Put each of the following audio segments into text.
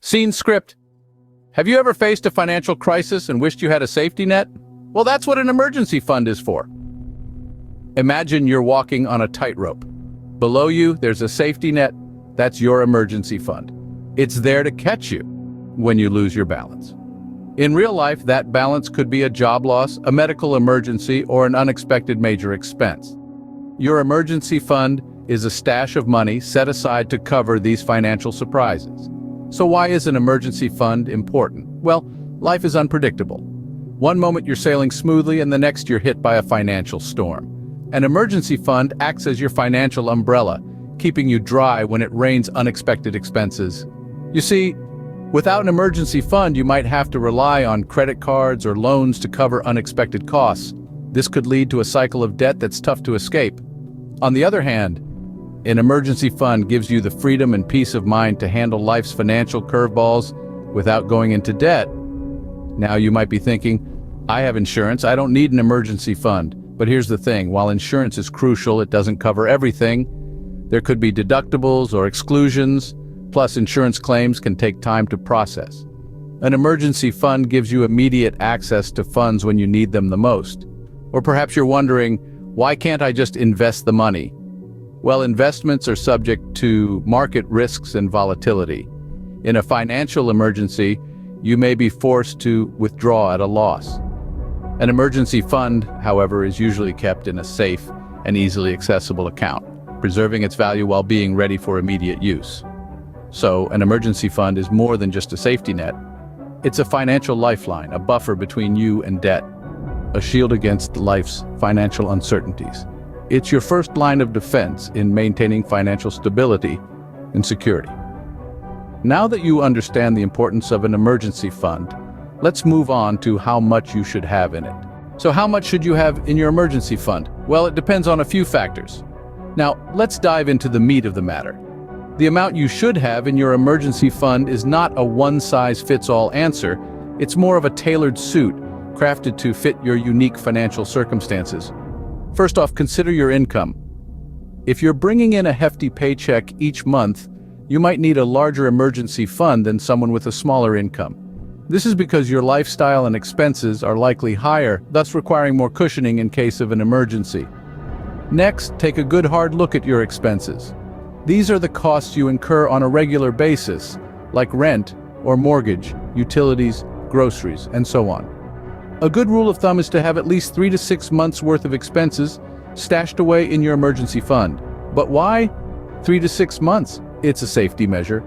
Scene script. Have you ever faced a financial crisis and wished you had a safety net? Well, that's what an emergency fund is for. Imagine you're walking on a tightrope. Below you, there's a safety net. That's your emergency fund. It's there to catch you when you lose your balance. In real life, that balance could be a job loss, a medical emergency, or an unexpected major expense. Your emergency fund is a stash of money set aside to cover these financial surprises. So why is an emergency fund important? Well, life is unpredictable. One moment you're sailing smoothly and the next you're hit by a financial storm. An emergency fund acts as your financial umbrella, keeping you dry when it rains unexpected expenses. You see, without an emergency fund, you might have to rely on credit cards or loans to cover unexpected costs. This could lead to a cycle of debt that's tough to escape. On the other hand, an emergency fund gives you the freedom and peace of mind to handle life's financial curveballs without going into debt. Now you might be thinking, I have insurance, I don't need an emergency fund. But here's the thing, while insurance is crucial, it doesn't cover everything. There could be deductibles or exclusions, plus insurance claims can take time to process. An emergency fund gives you immediate access to funds when you need them the most. Or perhaps you're wondering, why can't I just invest the money? Well, investments are subject to market risks and volatility. In a financial emergency, you may be forced to withdraw at a loss. An emergency fund, however, is usually kept in a safe and easily accessible account, preserving its value while being ready for immediate use. So, an emergency fund is more than just a safety net. It's a financial lifeline, a buffer between you and debt, a shield against life's financial uncertainties. It's your first line of defense in maintaining financial stability and security. Now that you understand the importance of an emergency fund, let's move on to how much you should have in it. So how much should you have in your emergency fund? Well, it depends on a few factors. Now, let's dive into the meat of the matter. The amount you should have in your emergency fund is not a one-size-fits-all answer. It's more of a tailored suit, crafted to fit your unique financial circumstances. First off, consider your income. If you're bringing in a hefty paycheck each month, you might need a larger emergency fund than someone with a smaller income. This is because your lifestyle and expenses are likely higher, thus requiring more cushioning in case of an emergency. Next, take a good hard look at your expenses. These are the costs you incur on a regular basis, like rent or mortgage, utilities, groceries, and so on. A good rule of thumb is to have at least 3 to 6 months worth of expenses stashed away in your emergency fund. But why 3 to 6 months? It's a safety measure.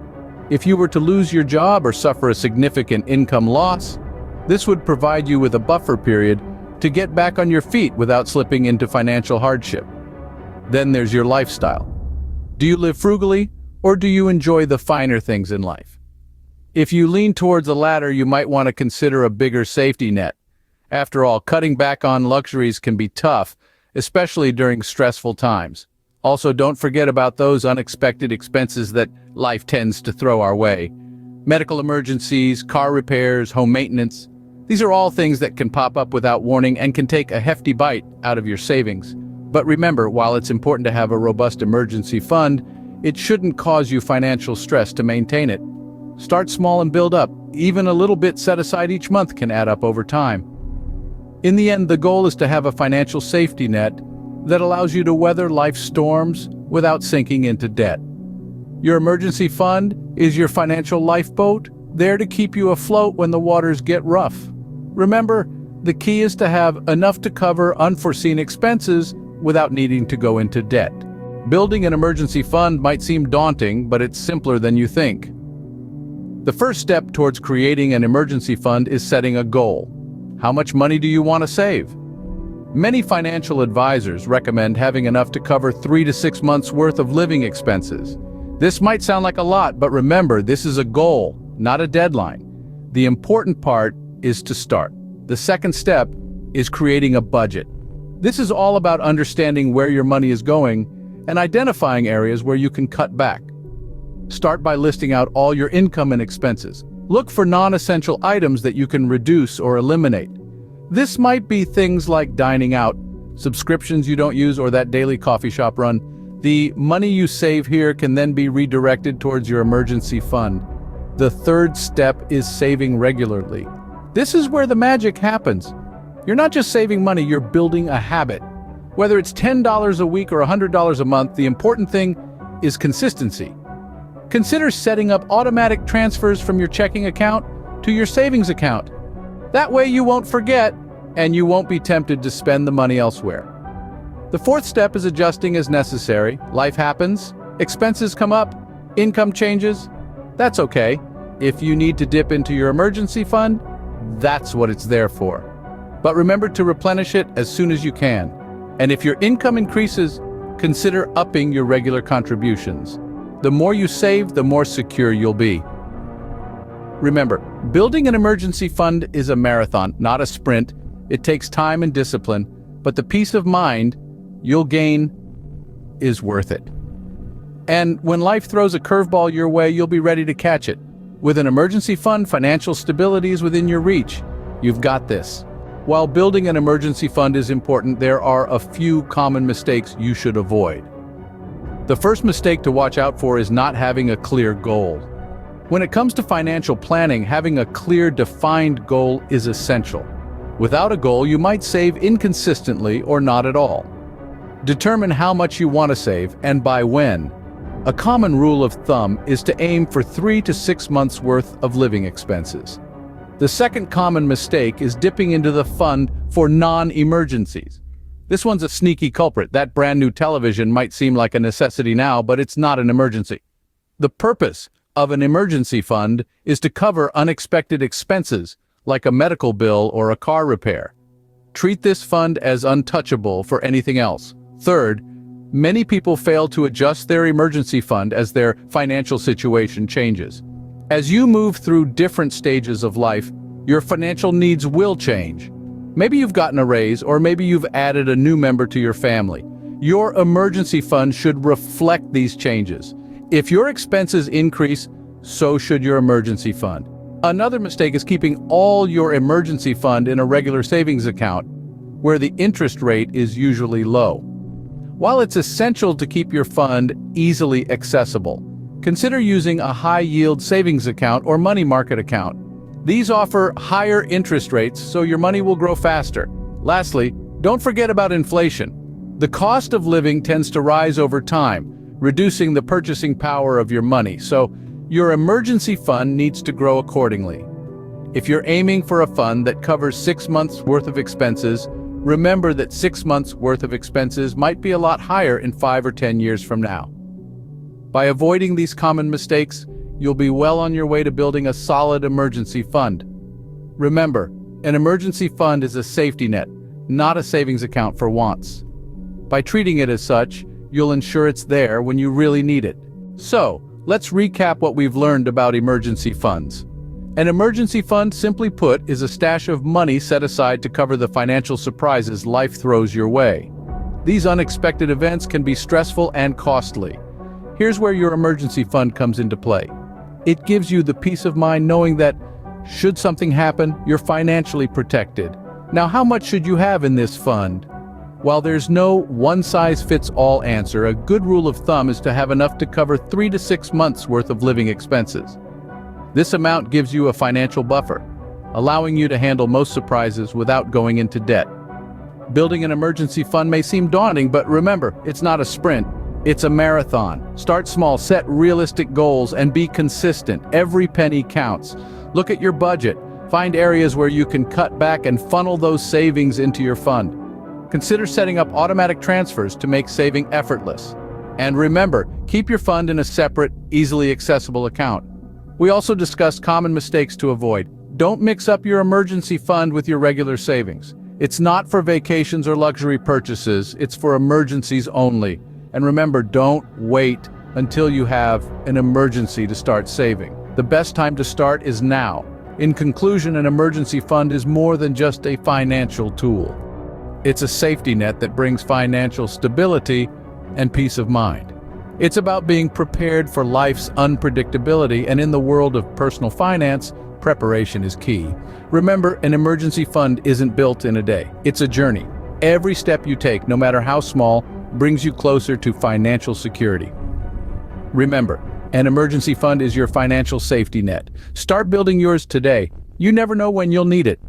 If you were to lose your job or suffer a significant income loss, this would provide you with a buffer period to get back on your feet without slipping into financial hardship. Then there's your lifestyle. Do you live frugally, or do you enjoy the finer things in life? If you lean towards the latter, you might want to consider a bigger safety net. After all, cutting back on luxuries can be tough, especially during stressful times. Also, don't forget about those unexpected expenses that life tends to throw our way. Medical emergencies, car repairs, home maintenance. These are all things that can pop up without warning and can take a hefty bite out of your savings. But remember, while it's important to have a robust emergency fund, it shouldn't cause you financial stress to maintain it. Start small and build up. Even a little bit set aside each month can add up over time. In the end, the goal is to have a financial safety net that allows you to weather life's storms without sinking into debt. Your emergency fund is your financial lifeboat, there to keep you afloat when the waters get rough. Remember, the key is to have enough to cover unforeseen expenses without needing to go into debt. Building an emergency fund might seem daunting, but it's simpler than you think. The first step towards creating an emergency fund is setting a goal. How much money do you want to save? Many financial advisors recommend having enough to cover 3 to 6 months worth of living expenses. This might sound like a lot, but remember, this is a goal, not a deadline. The important part is to start. The second step is creating a budget. This is all about understanding where your money is going and identifying areas where you can cut back. Start by listing out all your income and expenses. Look for non-essential items that you can reduce or eliminate. This might be things like dining out, subscriptions you don't use, or that daily coffee shop run. The money you save here can then be redirected towards your emergency fund. The third step is saving regularly. This is where the magic happens. You're not just saving money, you're building a habit. Whether it's $10 a week or $100 a month, the important thing is consistency. Consider setting up automatic transfers from your checking account to your savings account. That way you won't forget and you won't be tempted to spend the money elsewhere. The fourth step is adjusting as necessary. Life happens, expenses come up, income changes. That's okay. If you need to dip into your emergency fund, that's what it's there for. But remember to replenish it as soon as you can. And if your income increases, consider upping your regular contributions. The more you save, the more secure you'll be. Remember, building an emergency fund is a marathon, not a sprint. It takes time and discipline, but the peace of mind you'll gain is worth it. And when life throws a curveball your way, you'll be ready to catch it. With an emergency fund, financial stability is within your reach. You've got this. While building an emergency fund is important, there are a few common mistakes you should avoid. The first mistake to watch out for is not having a clear goal. When it comes to financial planning, having a clear, defined goal is essential. Without a goal, you might save inconsistently or not at all. Determine how much you want to save and by when. A common rule of thumb is to aim for 3 to 6 months' worth of living expenses. The second common mistake is dipping into the fund for non-emergencies. This one's a sneaky culprit. That brand new television might seem like a necessity now, but it's not an emergency. The purpose of an emergency fund is to cover unexpected expenses, like a medical bill or a car repair. Treat this fund as untouchable for anything else. Third, many people fail to adjust their emergency fund as their financial situation changes. As you move through different stages of life, your financial needs will change. Maybe you've gotten a raise, or maybe you've added a new member to your family. Your emergency fund should reflect these changes. If your expenses increase, so should your emergency fund. Another mistake is keeping all your emergency fund in a regular savings account, where the interest rate is usually low. While it's essential to keep your fund easily accessible, consider using a high-yield savings account or money market account. These offer higher interest rates, so your money will grow faster. Lastly, don't forget about inflation. The cost of living tends to rise over time, reducing the purchasing power of your money, so your emergency fund needs to grow accordingly. If you're aiming for a fund that covers 6 months' worth of expenses, remember that 6 months' worth of expenses might be a lot higher in 5 or 10 years from now. By avoiding these common mistakes, you'll be well on your way to building a solid emergency fund. Remember, an emergency fund is a safety net, not a savings account for wants. By treating it as such, you'll ensure it's there when you really need it. So, let's recap what we've learned about emergency funds. An emergency fund, simply put, is a stash of money set aside to cover the financial surprises life throws your way. These unexpected events can be stressful and costly. Here's where your emergency fund comes into play. It gives you the peace of mind knowing that, should something happen, you're financially protected. Now, how much should you have in this fund? While there's no one-size-fits-all answer, a good rule of thumb is to have enough to cover 3 to 6 months' worth of living expenses. This amount gives you a financial buffer, allowing you to handle most surprises without going into debt. Building an emergency fund may seem daunting, but remember, it's not a sprint. It's a marathon. Start small, set realistic goals, and be consistent. Every penny counts. Look at your budget. Find areas where you can cut back and funnel those savings into your fund. Consider setting up automatic transfers to make saving effortless. And remember, keep your fund in a separate, easily accessible account. We also discussed common mistakes to avoid. Don't mix up your emergency fund with your regular savings. It's not for vacations or luxury purchases, it's for emergencies only. And remember, don't wait until you have an emergency to start saving. The best time to start is now. In conclusion, an emergency fund is more than just a financial tool. It's a safety net that brings financial stability and peace of mind. It's about being prepared for life's unpredictability, and in the world of personal finance, preparation is key. Remember, an emergency fund isn't built in a day. It's a journey. Every step you take, no matter how small, brings you closer to financial security. Remember, An emergency fund is your financial safety net. Start building yours today. You never know when you'll need it.